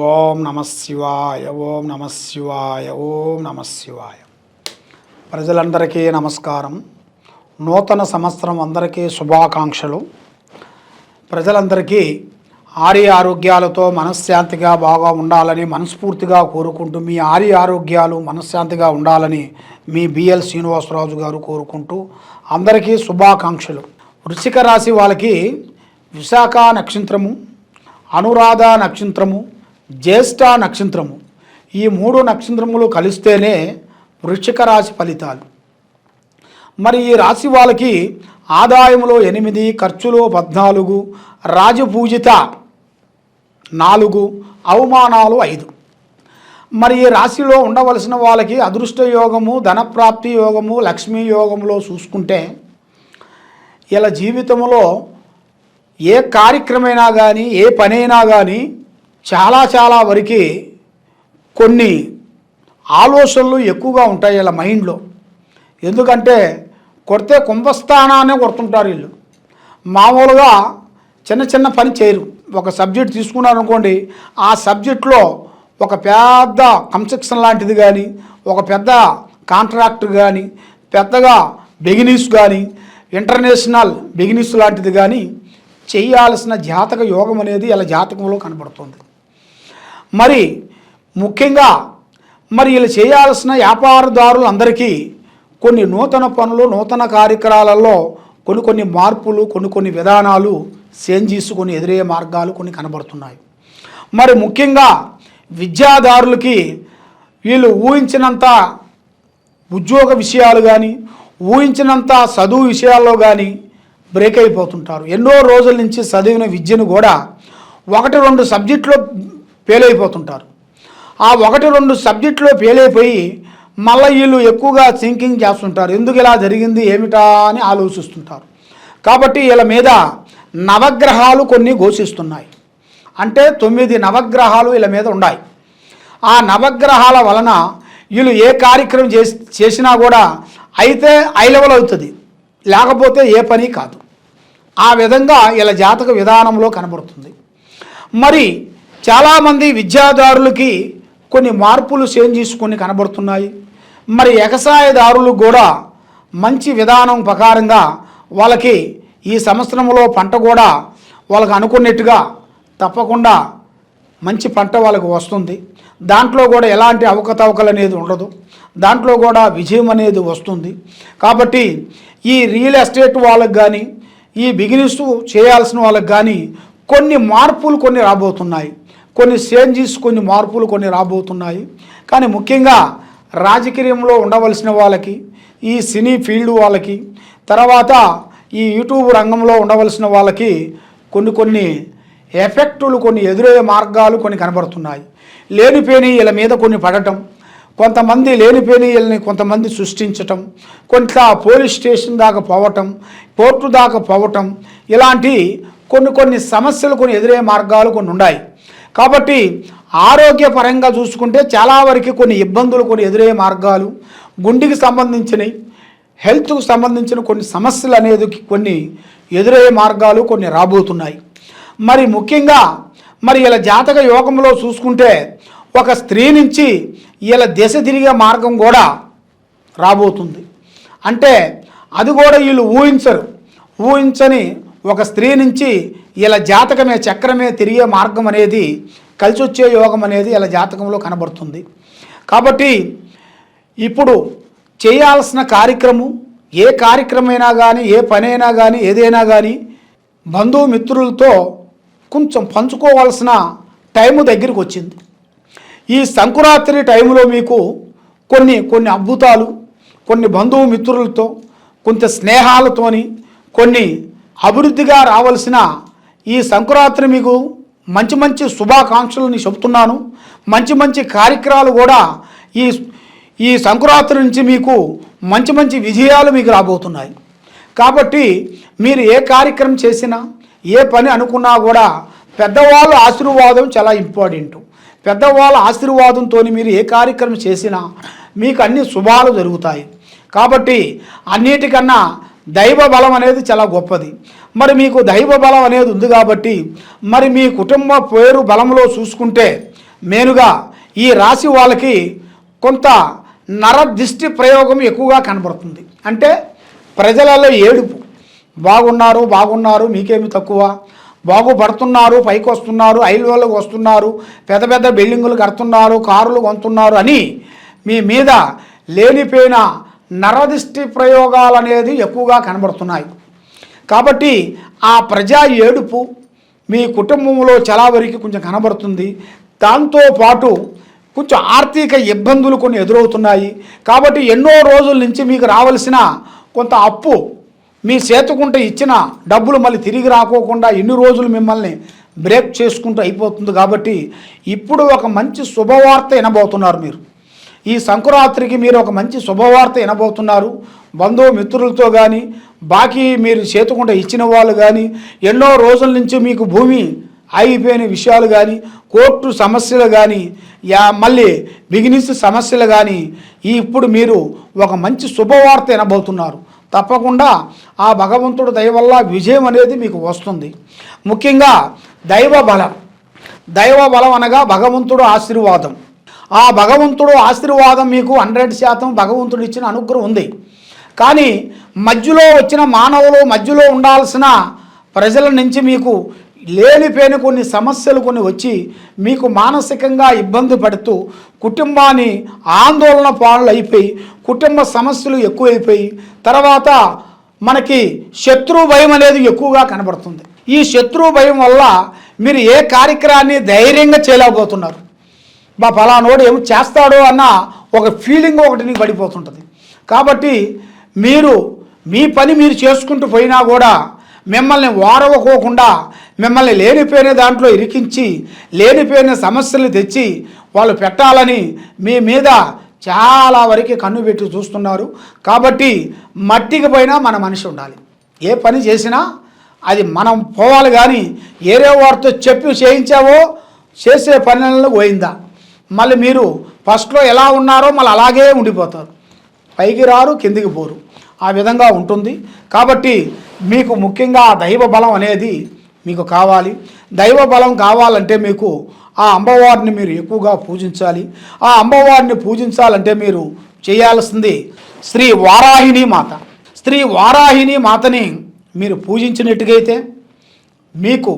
ఓం నమ శివాయ, ఓం నమ శివాయ, ఓం నమ శివాయ. ప్రజలందరికీ నమస్కారం. నూతన సంవత్సరం అందరికీ శుభాకాంక్షలు. ప్రజలందరికీ ఆరోగ్యాలతో మనశ్శాంతిగా బాగా ఉండాలని మనస్ఫూర్తిగా కోరుకుంటూ, మీ ఆరోగ్యాలు మనశ్శాంతిగా ఉండాలని మీ బిఎల్ శ్రీనివాసరాజు గారు కోరుకుంటూ అందరికీ శుభాకాంక్షలు. వృశ్చిక రాశి వాళ్ళకి విశాఖ నక్షత్రము, అనురాధ నక్షత్రము, జ్యేష్ఠ నక్షత్రము, ఈ 3 నక్షత్రములు కలిస్తేనే వృశ్చిక రాశి ఫలితాలు. మరి ఈ రాశి వాళ్ళకి ఆదాయములో 8, ఖర్చులో 14, రాజపూజిత 4, అవమానాలు 5. మరి ఈ రాశిలో ఉండవలసిన వాళ్ళకి అదృష్ట యోగము, ధనప్రాప్తి యోగము, లక్ష్మీ యోగములో చూసుకుంటే ఇలా జీవితంలో ఏ కార్యక్రమైనా కానీ ఏ పనైనా కానీ చాలా వరకు కొన్ని ఆలోచనలు ఎక్కువగా ఉంటాయి ఇలా మైండ్లో. ఎందుకంటే కొడితే కుంభస్థానాన్ని కొడుతుంటారు వీళ్ళు. మామూలుగా చిన్న పని చేయరు. ఒక సబ్జెక్ట్ తీసుకున్నారనుకోండి, ఆ సబ్జెక్ట్లో ఒక పెద్ద కన్స్ట్రక్షన్ లాంటిది కానీ, ఒక పెద్ద కాంట్రాక్ట్ కానీ, పెద్దగా బిజినెస్ కానీ, ఇంటర్నేషనల్ బిజినెస్ లాంటిది కానీ చేయాల్సిన జాతక యోగం అనేది ఇలా జాతకంలో కనబడుతుంది. మరి ముఖ్యంగా వీళ్ళు చేయాల్సిన వ్యాపారదారులు అందరికీ కొన్ని నూతన పనులు, నూతన కార్యక్రమాలలో కొన్ని మార్పులు, కొన్ని విధానాలు చేంజెస్, కొన్ని ఎదురయ్యే మార్గాలు కొన్ని కనబడుతున్నాయి. మరి ముఖ్యంగా విద్యాదారులకి వీళ్ళు ఊహించినంత ఉద్యోగ విషయాలు కానీ, ఊహించినంత చదువు విషయాల్లో కానీ బ్రేక్ అయిపోతుంటారు. ఎన్నో రోజుల నుంచి చదివిన విద్యను కూడా 1-2 సబ్జెక్టులో ఫెయిల్ అయిపోతుంటారు. ఆ 1-2 సబ్జెక్టులో ఫెయిల్ అయిపోయి మళ్ళీ వీళ్ళు ఎక్కువగా థింకింగ్ చేస్తుంటారు. ఎందుకు ఇలా జరిగింది ఏమిటా అని ఆలోచిస్తుంటారు. కాబట్టి వీళ్ళ మీద నవగ్రహాలు కొన్ని ఘోషిస్తున్నాయి. అంటే 9 నవగ్రహాలు వీళ్ళ మీద ఉన్నాయి. ఆ నవగ్రహాల వలన వీళ్ళు ఏ కార్యక్రమం చేసినా కూడా అయితే హై లెవెల్ అవుతుంది, లేకపోతే ఏ పని కాదు. ఆ విధంగా ఇలా జాతక విధానంలో కనబడుతుంది. మరి చాలామంది విద్యాదారులకి కొన్ని మార్పులు చేంజెస్ కొన్ని కనబడుతున్నాయి. మరి వ్యవసాయదారులకు కూడా మంచి విధానం ప్రకారంగా వాళ్ళకి ఈ సంవత్సరంలో పంట కూడా వాళ్ళకి అనుకున్నట్టుగా తప్పకుండా మంచి పంట వాళ్ళకి వస్తుంది. దాంట్లో కూడా ఎలాంటి అవకతవకలు అనేది ఉండదు. దాంట్లో కూడా విజయం అనేది వస్తుంది. కాబట్టి ఈ రియల్ ఎస్టేట్ వాళ్ళకి కానీ, ఈ బిజినెస్ చేయాల్సిన వాళ్ళకి కానీ కొన్ని మార్పులు కొన్ని రాబోతున్నాయి. కొన్ని చేంజెస్, కొన్ని మార్పులు కొన్ని రాబోతున్నాయి. కానీ ముఖ్యంగా రాజకీయంలో ఉండవలసిన వాళ్ళకి, ఈ సినీ ఫీల్డ్ వాళ్ళకి, తర్వాత ఈ యూట్యూబ్ రంగంలో ఉండవలసిన వాళ్ళకి కొన్ని ఎఫెక్టులు, కొన్ని ఎదురయ్యే మార్గాలు కొన్ని కనబడుతున్నాయి. లేనిపోని వీళ్ళ మీద కొన్ని పడటం, కొంతమంది లేనిపోని వీళ్ళని కొంతమంది సృష్టించటం, కొంత పోలీస్ స్టేషన్ దాకా పోవటం, కోర్టు దాకా పోవటం, ఇలాంటి కొన్ని సమస్యలు, కొన్ని ఎదురయ్యే మార్గాలు కొన్ని ఉన్నాయి. కాబట్టి ఆరోగ్యపరంగా చూసుకుంటే చాలా వరకు కొన్ని ఇబ్బందులు, కొన్ని ఎదురయ్యే మార్గాలు, గుండెకి సంబంధించినవి, హెల్త్కు సంబంధించిన కొన్ని సమస్యలు అనేది కొన్ని ఎదురయ్యే మార్గాలు కొన్ని రాబోతున్నాయి. మరి ముఖ్యంగా ఇలా జాతక యోగంలో చూసుకుంటే ఒక స్త్రీ నుంచి ఇలా దిశ తిరిగే మార్గం కూడా రాబోతుంది. అంటే అది కూడా వీళ్ళు ఊహించని ఒక స్త్రీ నుంచి ఇలా జాతకమే చక్రమే తిరిగే మార్గం అనేది, కలిసి వచ్చే యోగం అనేది ఇలా జాతకంలో కనబడుతుంది. కాబట్టి ఇప్పుడు చేయాల్సిన కార్యక్రమం, ఏ కార్యక్రమైనా కానీ, ఏ పనైనా కానీ, ఏదైనా కానీ బంధుమిత్రులతో కొంచెం పంచుకోవాల్సిన టైము దగ్గరికి వచ్చింది. ఈ సంక్రాంతి టైంలో మీకు కొన్ని అద్భుతాలు, కొన్ని బంధుమిత్రులతో, కొంత స్నేహాలతోని కొన్ని అభివృద్ధిగా రావాల్సిన ఈ సంక్రాంతి మీకు మంచి శుభాకాంక్షలని చెబుతున్నాను. మంచి కార్యక్రమాలు కూడా ఈ సంక్రాంతి నుంచి మీకు మంచి విజయాలు మీకు రాబోతున్నాయి. కాబట్టి మీరు ఏ కార్యక్రమం చేసినా, ఏ పని అనుకున్నా కూడా పెద్దవాళ్ళ ఆశీర్వాదం చాలా ఇంపార్టెంట్. పెద్దవాళ్ళ ఆశీర్వాదంతో మీరు ఏ కార్యక్రమం చేసినా మీకు అన్ని శుభాలు జరుగుతాయి. కాబట్టి అన్నిటికన్నా దైవ బలం అనేది చాలా గొప్పది. మరి మీకు దైవ బలం అనేది ఉంది కాబట్టి మరి మీ కుటుంబ పేరు బలంలో చూసుకుంటే మెయిన్గా ఈ రాశి వాళ్ళకి కొంత నరదిష్టి ప్రయోగం ఎక్కువగా కనబడుతుంది. అంటే ప్రజలలో ఏడుపు, బాగున్నారు బాగున్నారు మీకేమి తక్కువ, బాగుపడుతున్నారు పైకి వస్తున్నారు, హైవేలకు వస్తున్నారు, పెద్ద పెద్ద బిల్డింగులు కడుతున్నారు, కారులు కొంటున్నారు అని మీ మీద లేనిపోయిన నరదిష్టి ప్రయోగాలు అనేది ఎక్కువగా కనబడుతున్నాయి. కాబట్టి ఆ ప్రజా ఏడుపు మీ కుటుంబంలో చాలా వరకు కొంచెం కనబడుతుంది. దాంతోపాటు కొంచెం ఆర్థిక ఇబ్బందులు కొన్ని ఎదురవుతున్నాయి. కాబట్టి ఎన్నో రోజుల నుంచి మీకు రావాల్సిన కొంత అప్పు మీ చేతుకుంటే ఇచ్చిన డబ్బులు మళ్ళీ తిరిగి రాకోకుండా ఎన్ని రోజులు మిమ్మల్ని బ్రేక్ చేసుకుంటూ అయిపోతుంది. కాబట్టి ఇప్పుడు ఒక మంచి శుభవార్త వినబోతున్నారు. మీరు ఈ సంక్రాంతికి మీరు ఒక మంచి శుభవార్త వినబోతున్నారు. బంధుమిత్రులతో కానీ, బాకీ మీరు చేతుకుంటే ఇచ్చిన వాళ్ళు కానీ, ఎన్నో రోజుల నుంచి మీకు భూమి ఆగిపోయిన విషయాలు కానీ, కోర్టు సమస్యలు కానీ, మళ్ళీ బిజినెస్ సమస్యలు కానీ, ఇప్పుడు మీరు ఒక మంచి శుభవార్త వినబోతున్నారు. తప్పకుండా ఆ భగవంతుడు దయ వల్ల విజయం అనేది మీకు వస్తుంది. ముఖ్యంగా దైవ బలం అనగా భగవంతుడు ఆశీర్వాదం. ఆ భగవంతుడు ఆశీర్వాదం మీకు 100% భగవంతుడు ఇచ్చిన అనుగ్రహం ఉంది. కానీ మధ్యలో వచ్చిన మానవులు, మధ్యలో ఉండాల్సిన ప్రజల నుంచి మీకు లేనిపోయిన కొన్ని సమస్యలు కొన్ని వచ్చి మీకు మానసికంగా ఇబ్బంది పడుతూ కుటుంబాన్ని ఆందోళన పాలు అయిపోయి కుటుంబ సమస్యలు ఎక్కువైపోయి తర్వాత మనకి శత్రు భయం అనేది ఎక్కువగా కనబడుతుంది. ఈ శత్రు భయం వల్ల మీరు ఏ కార్యక్రమాన్ని ధైర్యంగా చేయలేకపోతున్నారు. ఫలానోడు ఏమి చేస్తాడో అన్న ఒక ఫీలింగ్ ఒకటి నీకు పడిపోతుంటుంది. కాబట్టి మీరు మీ పని మీరు చేసుకుంటూ పోయినా కూడా మిమ్మల్ని వారవకోకుండా మిమ్మల్ని లేనిపోయిన దాంట్లో ఇరికించి లేనిపోయిన సమస్యలు తెచ్చి వాళ్ళు పెట్టాలని మీ మీద చాలా వరకు కన్ను పెట్టి చూస్తున్నారు. కాబట్టి మట్టికి పోయినా మన మనిషి ఉండాలి. ఏ పని చేసినా అది మనం పోవాలి. కానీ ఏరే వారితో చెప్పి చేయించావో చేసే పనులను పోయిందా మళ్ళీ మీరు ఫస్ట్లో ఎలా ఉన్నారో మళ్ళీ అలాగే ఉండిపోతారు. పైకి రారు, కిందికి పోరు. ఆ విధంగా ఉంటుంది. కాబట్టి మీకు ముఖ్యంగా దైవ బలం అనేది మీకు కావాలి. దైవ బలం కావాలంటే మీకు ఆ అమ్మవారిని మీరు ఎక్కువగా పూజించాలి. ఆ అమ్మవారిని పూజించాలంటే మీరు చేయాల్సింది శ్రీ వారాహిణి మాత. శ్రీ వారాహిణి మాతని మీరు పూజించినట్టుగైతే మీకు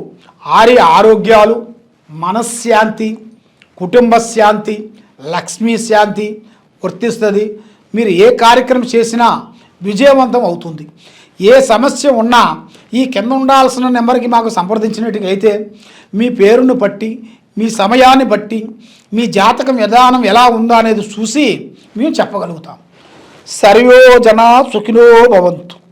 ఆరోగ్యాలు, మనశ్శాంతి, కుటుంబ శాంతి, లక్ష్మీ శాంతి వర్తిస్తుంది. మీరు ఏ కార్యక్రమం చేసినా విజయవంతం అవుతుంది. ఏ సమస్య ఉన్నా ఈ కింద ఉండాల్సిన నెంబర్కి మాకు సంప్రదించినట్టుగైతే మీ పేరును బట్టి, మీ సమయాన్ని బట్టి, మీ జాతకం విధానం ఎలా ఉందో అనేది చూసి మేము చెప్పగలుగుతాం. సర్వే జనా సుఖినో భవంతు.